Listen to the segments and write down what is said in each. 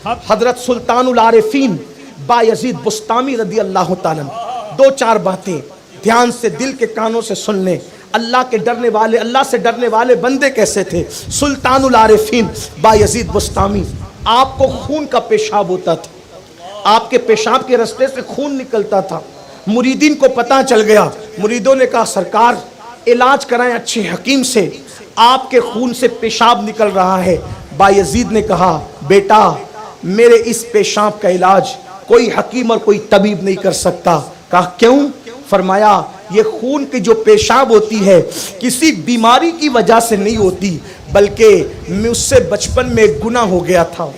حضرت سلطان العارفین بایزید بسطامی رضی اللہ تعالیٰ، دو چار باتیں دھیان سے دل کے کانوں سے سن لیں۔ اللہ کے ڈرنے والے، اللہ سے ڈرنے والے بندے کیسے تھے؟ سلطان العارفین بایزید بسطامی، آپ کو خون کا پیشاب ہوتا تھا، آپ کے پیشاب کے رستے سے خون نکلتا تھا۔ مریدین کو پتہ چل گیا، مریدوں نے کہا سرکار علاج کرائیں اچھے حکیم سے، آپ کے خون سے پیشاب نکل رہا ہے۔ بایزید نے کہا بیٹا میرے اس پیشاب کا علاج کوئی حکیم اور کوئی طبیب نہیں کر سکتا۔ کہا کیوں؟ فرمایا یہ خون کی جو پیشاب ہوتی ہے کسی بیماری کی وجہ سے نہیں ہوتی، بلکہ مجھ سے بچپن میں ایک گناہ ہو گیا تھا،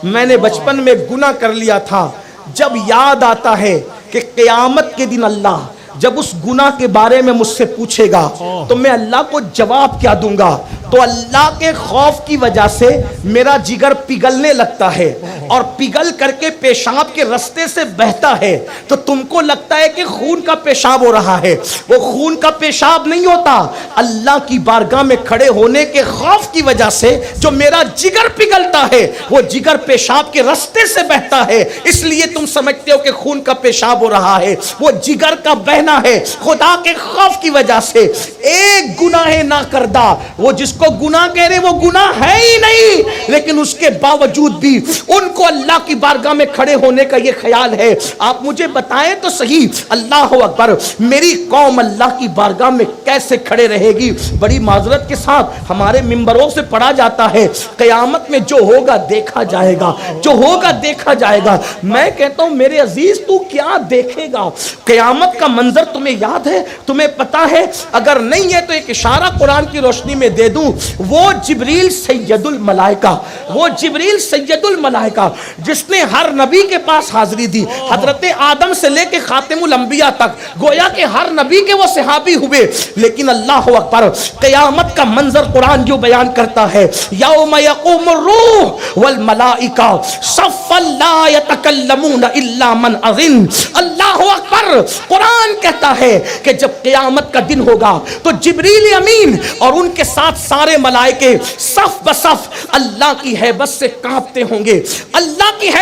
میں نے بچپن میں گناہ کر لیا تھا۔ جب یاد آتا ہے کہ قیامت کے دن اللہ جب اس گناہ کے بارے میں مجھ سے پوچھے گا تو میں اللہ کو جواب کیا دوں گا، تو اللہ کے خوف کی وجہ سے میرا جگر پگھلنے لگتا ہے اور پگھل کر کے پیشاب کے رستے سے بہتا ہے۔ تو تم کو لگتا ہے کہ خون کا پیشاب ہو رہا ہے، وہ خون کا پیشاب نہیں ہوتا، اللہ کی بارگاہ میں کھڑے ہونے کے خوف کی وجہ سے جو میرا جگر پگھلتا ہے وہ جگر پیشاب کے رستے سے بہتا ہے، اس لیے تم سمجھتے ہو کہ خون کا پیشاب ہو رہا ہے، وہ جگر کا بہنا ہے۔ خدا کے خوف کی وجہ سے ایک گناہ نہ کردہ، وہ جس کو گناہ کہہ رہے وہ گناہ ہے ہی نہیں، لیکن اس کے باوجود بھی ان کو اللہ کی بارگاہ میں کھڑے ہونے کا یہ خیال ہے۔ آپ مجھے بتائیں تو صحیح، اللہ اکبر، میری قوم اللہ کی بارگاہ میں کیسے کھڑے رہے گی؟ بڑی معذرت کے ساتھ ہمارے منبروں سے پڑھا جاتا ہے قیامت میں جو ہوگا دیکھا جائے گا، جو ہوگا دیکھا جائے گا۔ میں کہتا ہوں میرے عزیز تو کیا دیکھے گا؟ قیامت کا منظر تمہیں یاد ہے؟ تمہیں پتا ہے؟ اگر نہیں ہے تو ایک اشارہ قرآن کی روشنی میں دے دوں۔ وہ جبریل سید الملائکہ، وہ جبریل سید الملائکہ جس نے ہر نبی کے پاس حاضری دی، حضرت آدم سے لے کے خاتم الانبیاء تک، گویا کہ ہر نبی کے وہ صحابی ہوئے، لیکن اللہ اکبر قیامت کا منظر قرآن جو بیان کرتا ہے، یوم یقوم الروح والملائکہ صفا لا یتکلمون الا من اذن۔ اللہ اکبر، قرآن کہتا ہے کہ جب قیامت کا دن ہوگا تو جبریل امین اور ان کے ساتھ سارے ملائکے صف بصف اللہ کی ہیبت سے کانپتے ہوں گے، اللہ کی